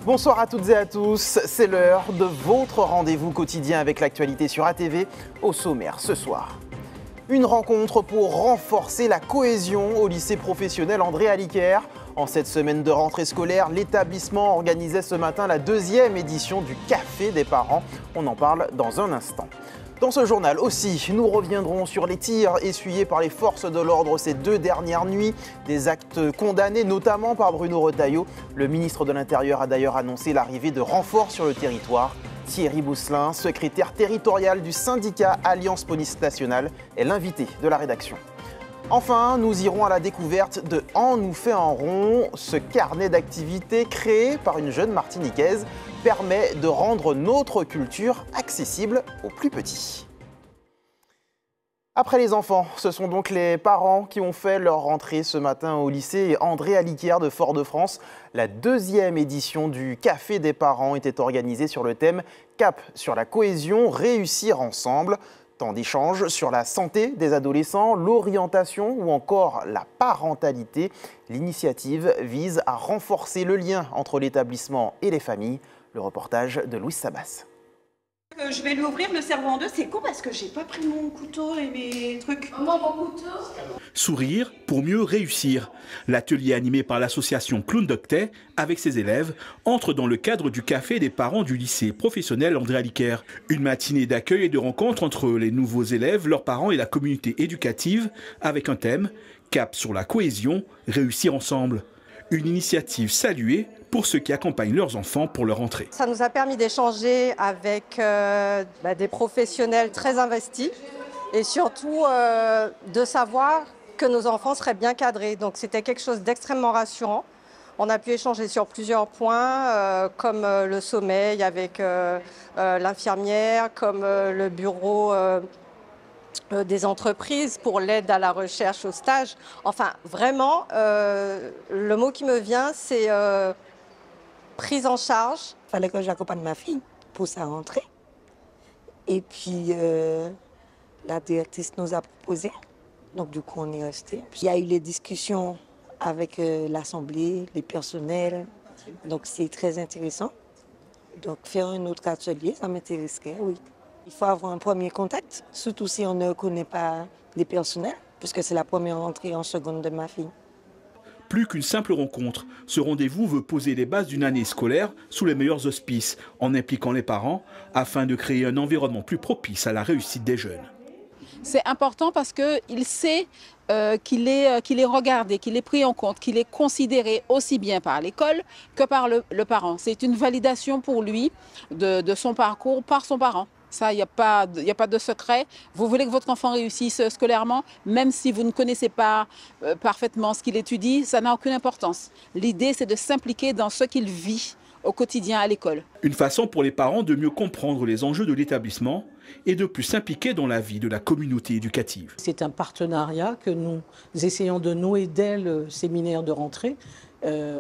Bonsoir à toutes et à tous, c'est l'heure de votre rendez-vous quotidien avec l'actualité sur ATV. Au sommaire ce soir, une rencontre pour renforcer la cohésion au lycée professionnel André Aliker. En cette semaine de rentrée scolaire, l'établissement organisait ce matin la 2e édition du Café des parents. On en parle dans un instant. Dans ce journal aussi, nous reviendrons sur les tirs essuyés par les forces de l'ordre ces 2 dernières nuits. Des actes condamnés notamment par Bruno Retailleau. Le ministre de l'Intérieur a d'ailleurs annoncé l'arrivée de renforts sur le territoire. Thierry Bousselin, secrétaire territorial du syndicat Alliance Police Nationale, est l'invité de la rédaction. Enfin, nous irons à la découverte de En nous fait un rond. Ce carnet d'activités créé par une jeune martiniquaise permet de rendre notre culture accessible aux plus petits. Après les enfants, ce sont donc les parents qui ont fait leur rentrée ce matin au lycée André Aliker de Fort-de-France. La 2e édition du Café des parents était organisée sur le thème « Cap sur la cohésion, réussir ensemble ». Temps d'échange sur la santé des adolescents, l'orientation ou encore la parentalité. L'initiative vise à renforcer le lien entre l'établissement et les familles. Le reportage de Louise Sabas. Je vais lui ouvrir le cerveau en deux. C'est con parce que j'ai pas pris mon couteau et mes trucs. Mon couteau. Sourire pour mieux réussir. L'atelier animé par l'association Clown Doctet avec ses élèves entre dans le cadre du café des parents du lycée professionnel André Aliker. Une matinée d'accueil et de rencontre entre les nouveaux élèves, leurs parents et la communauté éducative avec un thème « Cap sur la cohésion, réussir ensemble ». Une initiative saluée pour ceux qui accompagnent leurs enfants pour leur rentrée. Ça nous a permis d'échanger avec des professionnels très investis et surtout de savoir que nos enfants seraient bien cadrés. Donc c'était quelque chose d'extrêmement rassurant. On a pu échanger sur plusieurs points comme le sommeil avec l'infirmière, comme le bureau des entreprises pour l'aide à la recherche au stage. Enfin, vraiment, le mot qui me vient, c'est prise en charge. Il fallait que j'accompagne ma fille pour sa rentrée. Et puis, la directrice nous a proposé. Donc, du coup, on est resté. Il y a eu les discussions avec l'Assemblée, les personnels. Donc, c'est très intéressant. Donc, faire un autre atelier, ça m'intéresserait, oui. Il faut avoir un premier contact, surtout si on ne connaît pas les personnels, puisque c'est la première entrée en seconde de ma fille. Plus qu'une simple rencontre, ce rendez-vous veut poser les bases d'une année scolaire sous les meilleurs auspices, en impliquant les parents, afin de créer un environnement plus propice à la réussite des jeunes. C'est important parce qu'il sait qu'il est regardé, qu'il est pris en compte, qu'il est considéré aussi bien par l'école que par le parent. C'est une validation pour lui de son parcours par son parent. Ça, il n'y a pas de secret. Vous voulez que votre enfant réussisse scolairement, même si vous ne connaissez pas parfaitement ce qu'il étudie, ça n'a aucune importance. L'idée, c'est de s'impliquer dans ce qu'il vit au quotidien à l'école. Une façon pour les parents de mieux comprendre les enjeux de l'établissement et de plus s'impliquer dans la vie de la communauté éducative. C'est un partenariat que nous essayons de nouer dès le séminaire de rentrée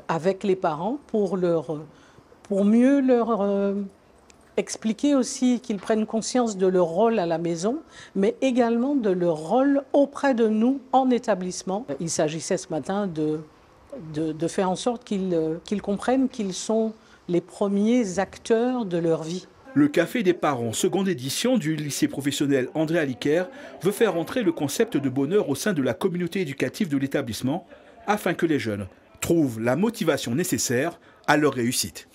avec les parents pour mieux leur expliquer aussi qu'ils prennent conscience de leur rôle à la maison, mais également de leur rôle auprès de nous en établissement. Il s'agissait ce matin de faire en sorte qu'ils comprennent qu'ils sont les premiers acteurs de leur vie. Le Café des parents, seconde édition du lycée professionnel André Aliker, veut faire entrer le concept de bonheur au sein de la communauté éducative de l'établissement afin que les jeunes trouvent la motivation nécessaire à leur réussite.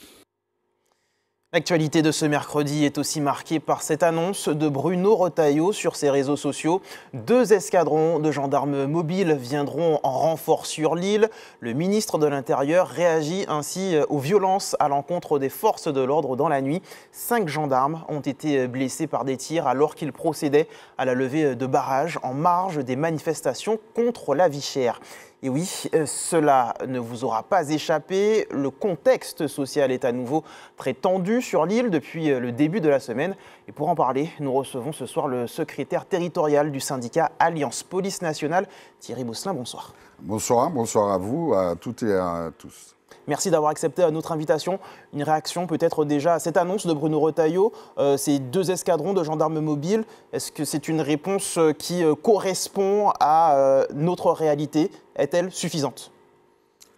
L'actualité de ce mercredi est aussi marquée par cette annonce de Bruno Retailleau sur ses réseaux sociaux. 2 escadrons de gendarmes mobiles viendront en renfort sur l'île. Le ministre de l'Intérieur réagit ainsi aux violences à l'encontre des forces de l'ordre dans la nuit. 5 gendarmes ont été blessés par des tirs alors qu'ils procédaient à la levée de barrages en marge des manifestations contre la vie chère. Et oui, cela ne vous aura pas échappé. Le contexte social est à nouveau très tendu sur l'île depuis le début de la semaine. Et pour en parler, nous recevons ce soir le secrétaire territorial du syndicat Alliance Police Nationale, Thierry Bousselin. Bonsoir. Bonsoir à vous, à toutes et à tous. Merci d'avoir accepté notre invitation. Une réaction peut-être déjà à cette annonce de Bruno Retailleau, ces 2 escadrons de gendarmes mobiles. Est-ce que c'est une réponse qui correspond à notre réalité? Est-elle suffisante?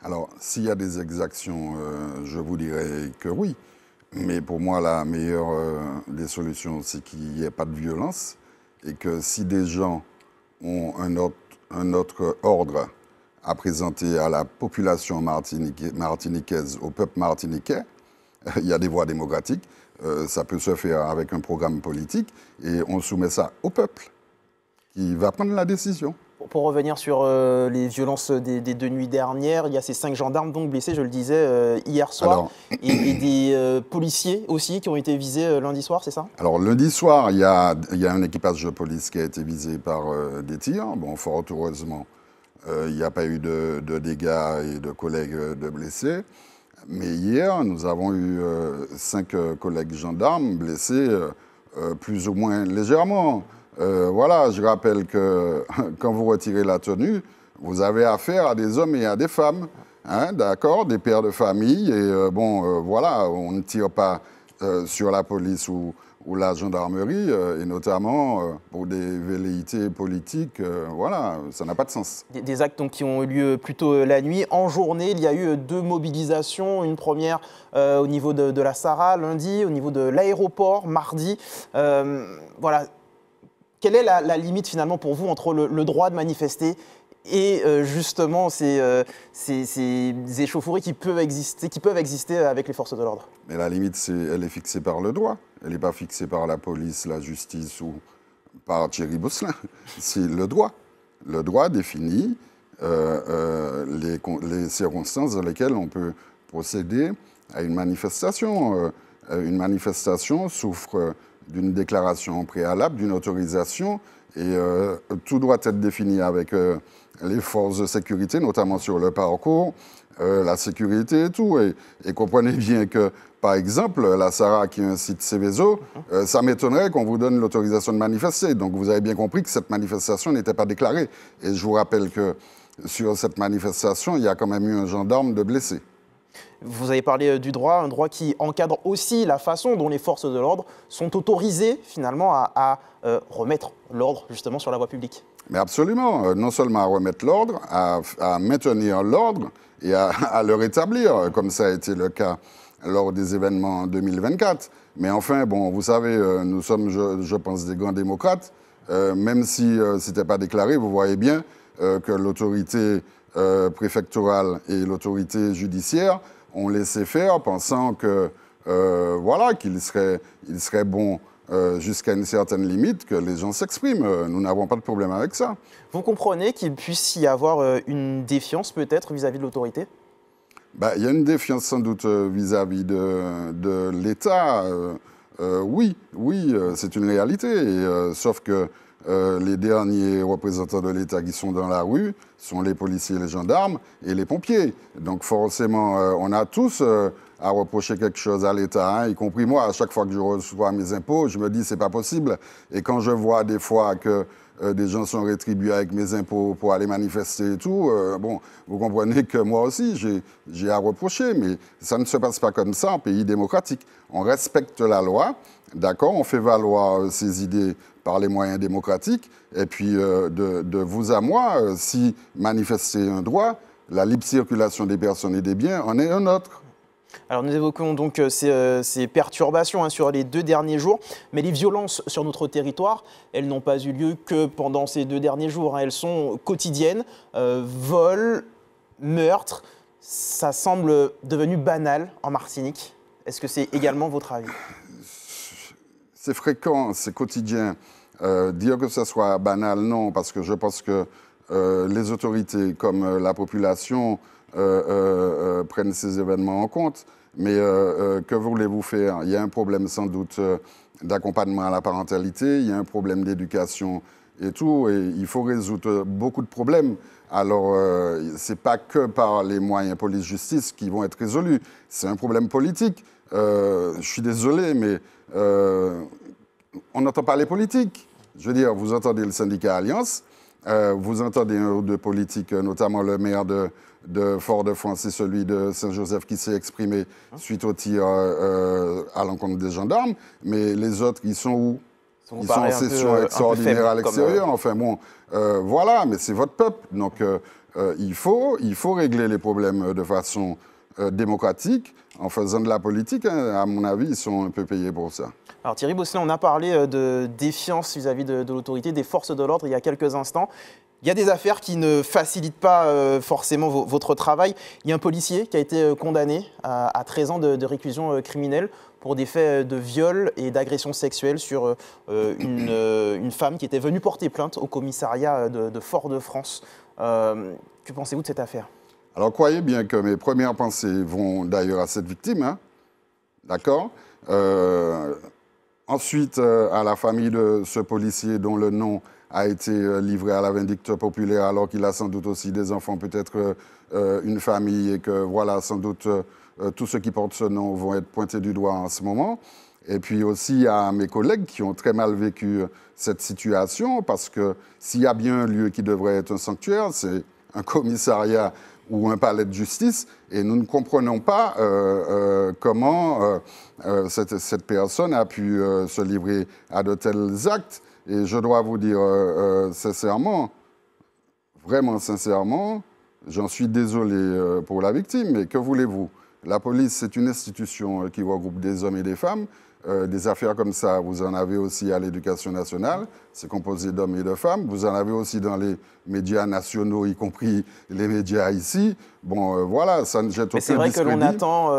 Alors, s'il y a des exactions, je vous dirais que oui. Mais pour moi, la meilleure des solutions, c'est qu'il n'y ait pas de violence et que si des gens ont un autre ordre à présenter à la population martiniquaise, au peuple martiniquais, il y a des voies démocratiques, ça peut se faire avec un programme politique et on soumet ça au peuple qui va prendre la décision. Pour revenir sur les violences des 2 nuits dernières, il y a ces 5 gendarmes donc blessés, je le disais, hier soir, alors, et des policiers aussi qui ont été visés lundi soir, c'est ça? Alors lundi soir, il y a un équipage de police qui a été visé par des tirs. Bon, fort heureusement, il n'y a pas eu de dégâts et de collègues de blessés. Mais hier, nous avons eu 5 collègues gendarmes blessés plus ou moins légèrement. Voilà, je rappelle que quand vous retirez la tenue, vous avez affaire à des hommes et à des femmes, hein, d'accord, des pères de famille. Et voilà, on ne tire pas sur la police ou la gendarmerie, et notamment pour des velléités politiques, voilà, ça n'a pas de sens. Des actes donc, qui ont eu lieu plutôt la nuit. En journée, il y a eu 2 mobilisations. Une première au niveau de la Sarah, lundi, au niveau de l'aéroport, mardi. Voilà. Quelle est la limite finalement pour vous entre le droit de manifester et justement ces échauffourées qui peuvent exister avec les forces de l'ordre? Mais la limite, elle est fixée par le droit. Elle n'est pas fixée par la police, la justice ou par Thierry Bousselin. C'est le droit. Le droit définit les circonstances dans lesquelles on peut procéder à une manifestation. Une manifestation souffre d'une déclaration préalable, d'une autorisation, et tout doit être défini avec les forces de sécurité, notamment sur le parcours, la sécurité et tout. Et comprenez bien que, par exemple, la Sarah qui est un site Céveso, ça m'étonnerait qu'on vous donne l'autorisation de manifester. Donc vous avez bien compris que cette manifestation n'était pas déclarée. Et je vous rappelle que sur cette manifestation, il y a quand même eu un gendarme de blessé. Vous avez parlé du droit, un droit qui encadre aussi la façon dont les forces de l'ordre sont autorisées finalement à remettre l'ordre justement sur la voie publique. Mais absolument, non seulement à remettre l'ordre, à maintenir l'ordre et à le rétablir, comme ça a été le cas lors des événements 2024. Mais enfin, bon, vous savez, nous sommes, je pense, des grands démocrates. Même si ce n'était pas déclaré, vous voyez bien que l'autorité préfectorale et l'autorité judiciaire ont laissé faire, pensant que voilà, qu'il serait bon jusqu'à une certaine limite que les gens s'expriment. Nous n'avons pas de problème avec ça. Vous comprenez qu'il puisse y avoir une défiance peut-être vis-à-vis de l'autorité? Il y a une défiance sans doute vis-à-vis de l'État. Oui, c'est une réalité. Sauf que les derniers représentants de l'État qui sont dans la rue sont les policiers, les gendarmes et les pompiers. Donc forcément, on a tous à reprocher quelque chose à l'État, hein, y compris moi. À chaque fois que je reçois mes impôts, je me dis c'est pas possible. Et quand je vois des fois que des gens sont rétribués avec mes impôts pour aller manifester et tout, bon, vous comprenez que moi aussi j'ai à reprocher, mais ça ne se passe pas comme ça en pays démocratique. On respecte la loi, d'accord, on fait valoir ses idées par les moyens démocratiques, et puis de vous à moi, si manifester un droit, la libre circulation des personnes et des biens en est un autre. Alors nous évoquons donc ces perturbations sur les 2 derniers jours, mais les violences sur notre territoire, elles n'ont pas eu lieu que pendant ces 2 derniers jours, hein. Elles sont quotidiennes, vols, meurtres, ça semble devenu banal en Martinique. Est-ce que c'est également votre avis? C'est fréquent, c'est quotidien. Dire que ce soit banal, non, parce que je pense que les autorités comme la population prennent ces événements en compte. Mais que voulez-vous faire? Il y a un problème sans doute d'accompagnement à la parentalité, il y a un problème d'éducation et tout, et il faut résoudre beaucoup de problèmes. Alors, ce n'est pas que par les moyens police-justice qui vont être résolus, c'est un problème politique. Je suis désolé, mais on n'entend pas les politiques. Je veux dire, vous entendez le syndicat Alliance, vous entendez un ou deux politiques, notamment le maire de Fort-de-France et celui de Saint-Joseph qui s'est exprimé suite au tir à l'encontre des gendarmes, mais les autres, ils sont où? Ils sont en session extraordinaire à l'extérieur. Enfin bon, voilà, mais c'est votre peuple. Donc il faut régler les problèmes de façon démocratique en faisant de la politique. Hein. À mon avis, ils sont un peu payés pour ça. Alors Thierry Bosselin, on a parlé de défiance vis-à-vis de l'autorité, des forces de l'ordre il y a quelques instants. Il y a des affaires qui ne facilitent pas forcément votre travail. Il y a un policier qui a été condamné à 13 ans de réclusion criminelle pour des faits de viol et d'agression sexuelle sur une femme qui était venue porter plainte au commissariat de Fort-de-France. Que pensez-vous de cette affaire? Alors croyez bien que mes premières pensées vont d'ailleurs à cette victime, hein, d'accord. Ensuite, à la famille de ce policier dont le nom a été livré à la vindicte populaire, alors qu'il a sans doute aussi des enfants, peut-être une famille, et que voilà, sans doute tous ceux qui portent ce nom vont être pointés du doigt en ce moment. Et puis aussi à mes collègues qui ont très mal vécu cette situation, parce que s'il y a bien un lieu qui devrait être un sanctuaire, c'est un commissariat ou un palais de justice, et nous ne comprenons pas comment cette personne a pu se livrer à de tels actes. Et je dois vous dire sincèrement, vraiment sincèrement, j'en suis désolé pour la victime, mais que voulez-vous? La police, c'est une institution qui regroupe des hommes et des femmes. Des affaires comme ça, vous en avez aussi à l'Éducation nationale, c'est composé d'hommes et de femmes. Vous en avez aussi dans les médias nationaux, y compris les médias ici. Bon, voilà, ça ne jette aucun discrédit. Mais c'est vrai que l'on attend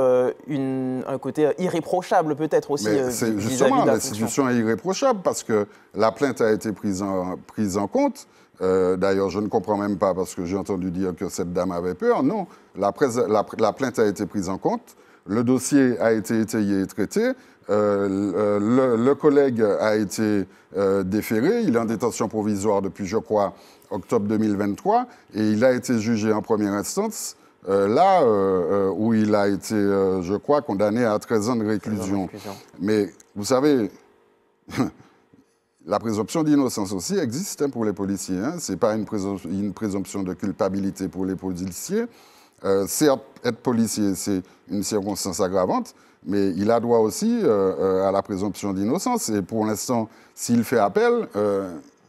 un côté irréprochable peut-être aussi. C'est justement, l'institution est irréprochable parce que la plainte a été prise en compte. D'ailleurs, je ne comprends même pas parce que j'ai entendu dire que cette dame avait peur. Non, la plainte a été prise en compte. Le dossier a été étayé et traité. Le collègue a été déféré. Il est en détention provisoire depuis, je crois, octobre 2023. Et il a été jugé en première instance, où il a été, je crois, condamné à 13 ans de réclusion. Mais vous savez, la présomption d'innocence aussi existe pour les policiers. Hein. Ce n'est pas une présomption de culpabilité pour les policiers. Certes, être policier, c'est une circonstance aggravante, mais il a droit aussi à la présomption d'innocence. Et pour l'instant, s'il fait appel,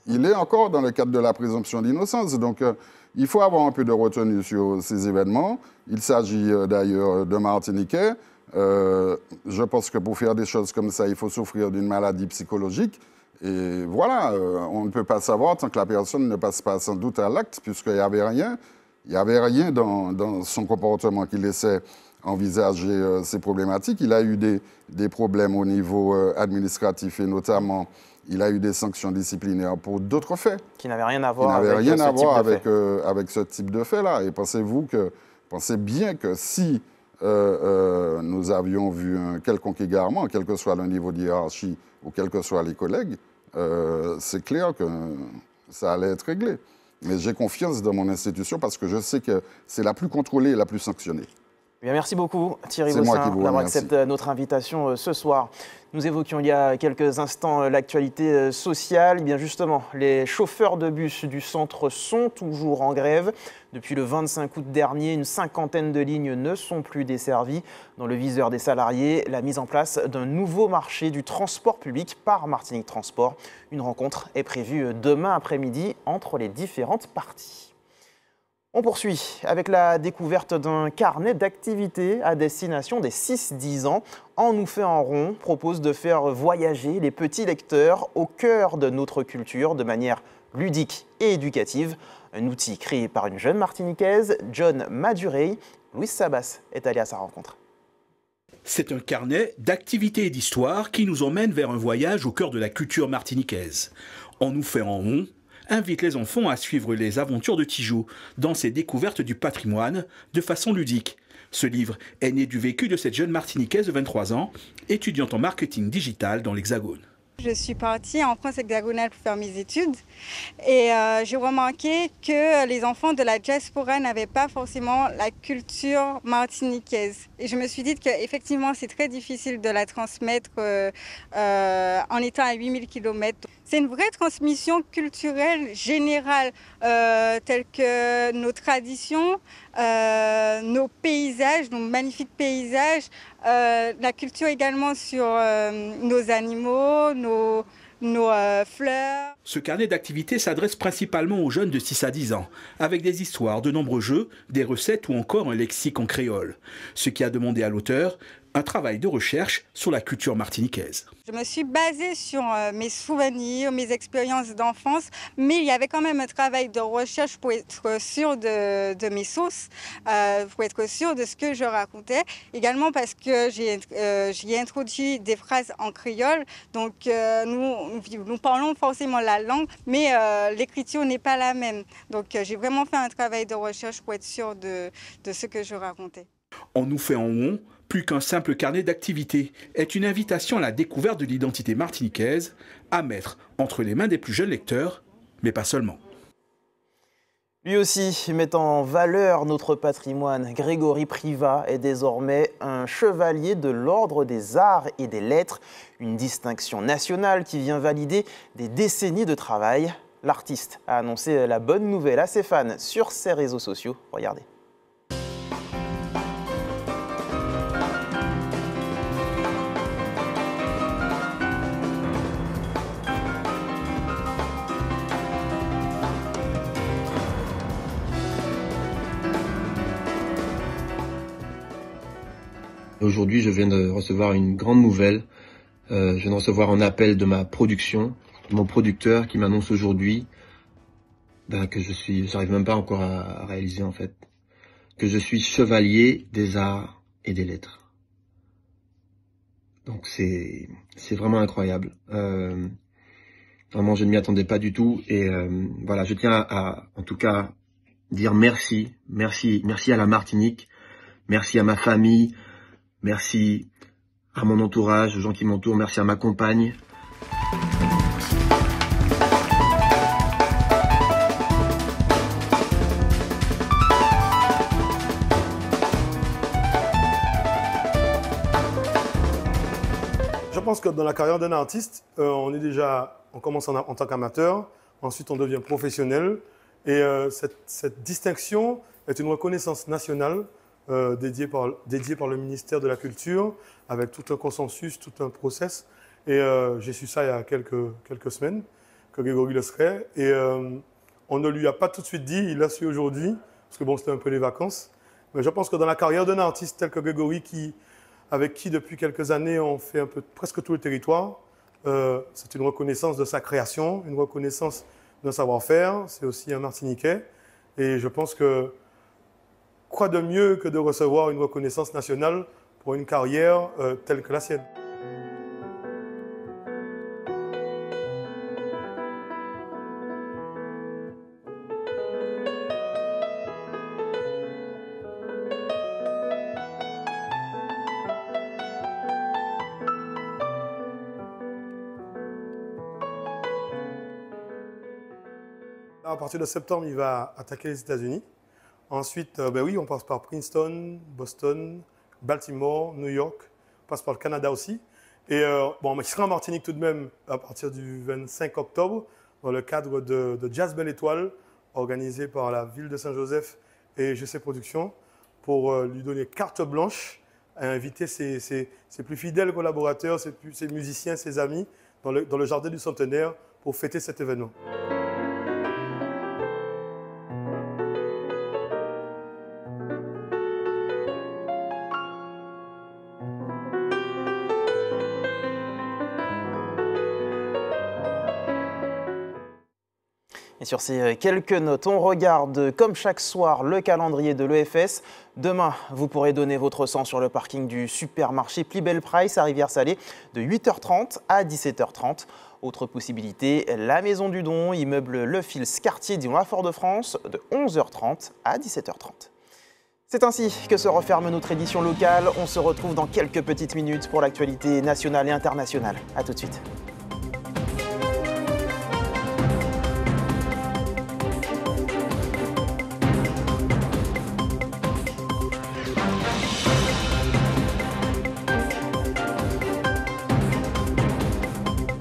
il est encore dans le cadre de la présomption d'innocence. Donc, il faut avoir un peu de retenue sur ces événements. Il s'agit d'ailleurs de Martiniquais. Je pense que pour faire des choses comme ça, il faut souffrir d'une maladie psychologique. Et voilà, on ne peut pas savoir tant que la personne ne passe pas sans doute à l'acte, puisqu'il n'y avait rien. Il n'y avait rien dans son comportement qui laissait envisager ces problématiques. Il a eu des problèmes au niveau administratif et notamment, il a eu des sanctions disciplinaires pour d'autres faits. Qui n'avaient rien à voir avec ce type de fait-là. Et pensez bien que si nous avions vu un quelconque égarement, quel que soit le niveau de hiérarchie ou quels que soient les collègues, c'est clair que ça allait être réglé. Mais j'ai confiance dans mon institution parce que je sais que c'est la plus contrôlée et la plus sanctionnée. Bien, merci beaucoup Thierry Bosselin d'avoir accepté notre invitation ce soir. Nous évoquions il y a quelques instants l'actualité sociale. Eh bien justement, les chauffeurs de bus du centre sont toujours en grève. Depuis le 25 août dernier, une cinquantaine de lignes ne sont plus desservies. Dans le viseur des salariés, la mise en place d'un nouveau marché du transport public par Martinique Transport. Une rencontre est prévue demain après-midi entre les différentes parties. On poursuit avec la découverte d'un carnet d'activités à destination des 6-10 ans. En nous fait en rond propose de faire voyager les petits lecteurs au cœur de notre culture de manière ludique et éducative. Un outil créé par une jeune Martiniquaise, John Madurey. Louis Sabas est allé à sa rencontre. C'est un carnet d'activités et d'histoire qui nous emmène vers un voyage au cœur de la culture martiniquaise. On nous fait en rond invite les enfants à suivre les aventures de Tijo dans ses découvertes du patrimoine de façon ludique. Ce livre est né du vécu de cette jeune Martiniquaise de 23 ans, étudiante en marketing digital dans l'Hexagone. Je suis partie en France hexagonale pour faire mes études et j'ai remarqué que les enfants de la diaspora n'avaient pas forcément la culture martiniquaise. Et je me suis dit qu'effectivement, c'est très difficile de la transmettre en étant à 8000 km. C'est une vraie transmission culturelle générale, telle que nos traditions, nos paysages, nos magnifiques paysages, la culture également sur nos animaux, nos fleurs. Ce carnet d'activités s'adresse principalement aux jeunes de 6 à 10 ans, avec des histoires, de nombreux jeux, des recettes ou encore un lexique en créole. Ce qui a demandé à l'auteur un travail de recherche sur la culture martiniquaise. Je me suis basée sur mes souvenirs, mes expériences d'enfance, mais il y avait quand même un travail de recherche pour être sûr de mes sources, pour être sûr de ce que je racontais. Également parce que j'ai introduit des phrases en créole, donc nous parlons forcément la langue, mais l'écriture n'est pas la même. Donc j'ai vraiment fait un travail de recherche pour être sûr de ce que je racontais. En nous fait en on, plus qu'un simple carnet d'activités, est une invitation à la découverte de l'identité martiniquaise, à mettre entre les mains des plus jeunes lecteurs, mais pas seulement. Lui aussi, mettant en valeur notre patrimoine, Grégory Privat est désormais un chevalier de l'Ordre des Arts et des Lettres, une distinction nationale qui vient valider des décennies de travail. L'artiste a annoncé la bonne nouvelle à ses fans sur ses réseaux sociaux. Regardez. Aujourd'hui, je viens de recevoir une grande nouvelle. Je viens de recevoir un appel de ma production, de mon producteur qui m'annonce aujourd'hui que j'arrive même pas encore à réaliser en fait, que je suis chevalier des arts et des lettres. Donc c'est vraiment incroyable. Vraiment, je ne m'y attendais pas du tout et voilà, je tiens à en tout cas dire merci à la Martinique, merci à ma famille. Merci à mon entourage, aux gens qui m'entourent, merci à ma compagne. Je pense que dans la carrière d'un artiste, on commence en tant qu'amateur, ensuite on devient professionnel et cette distinction est une reconnaissance nationale dédié par le ministère de la Culture, avec tout un consensus, tout un process. Et j'ai su ça il y a quelques semaines, que Grégory le serait. Et on ne lui a pas tout de suite dit, il l'a su aujourd'hui, parce que bon, c'était un peu les vacances. Mais je pense que dans la carrière d'un artiste tel que Grégory, avec qui depuis quelques années on fait presque tout le territoire, c'est une reconnaissance de sa création, une reconnaissance d'un savoir-faire. C'est aussi un Martiniquais. Et je pense que quoi de mieux que de recevoir une reconnaissance nationale pour une carrière telle que la sienne. À partir de septembre, il va attaquer les États-Unis. Ensuite, oui, on passe par Princeton, Boston, Baltimore, New York, on passe par le Canada aussi. Et il sera en Martinique tout de même à partir du 25 octobre dans le cadre de Jazz Belle Étoile, organisé par la ville de Saint-Joseph et GC Productions, pour lui donner carte blanche à inviter ses plus fidèles collaborateurs, ses musiciens, ses amis dans le Jardin du Centenaire pour fêter cet événement. Et sur ces quelques notes, on regarde comme chaque soir le calendrier de l'EFS. Demain, vous pourrez donner votre sang sur le parking du supermarché Plus Belle Price à Rivière-Salée de 8h30 à 17h30. Autre possibilité, la Maison du Don, immeuble Le Fils, quartier Dion à Fort-de-France de 11h30 à 17h30. C'est ainsi que se referme notre édition locale. On se retrouve dans quelques petites minutes pour l'actualité nationale et internationale. A tout de suite.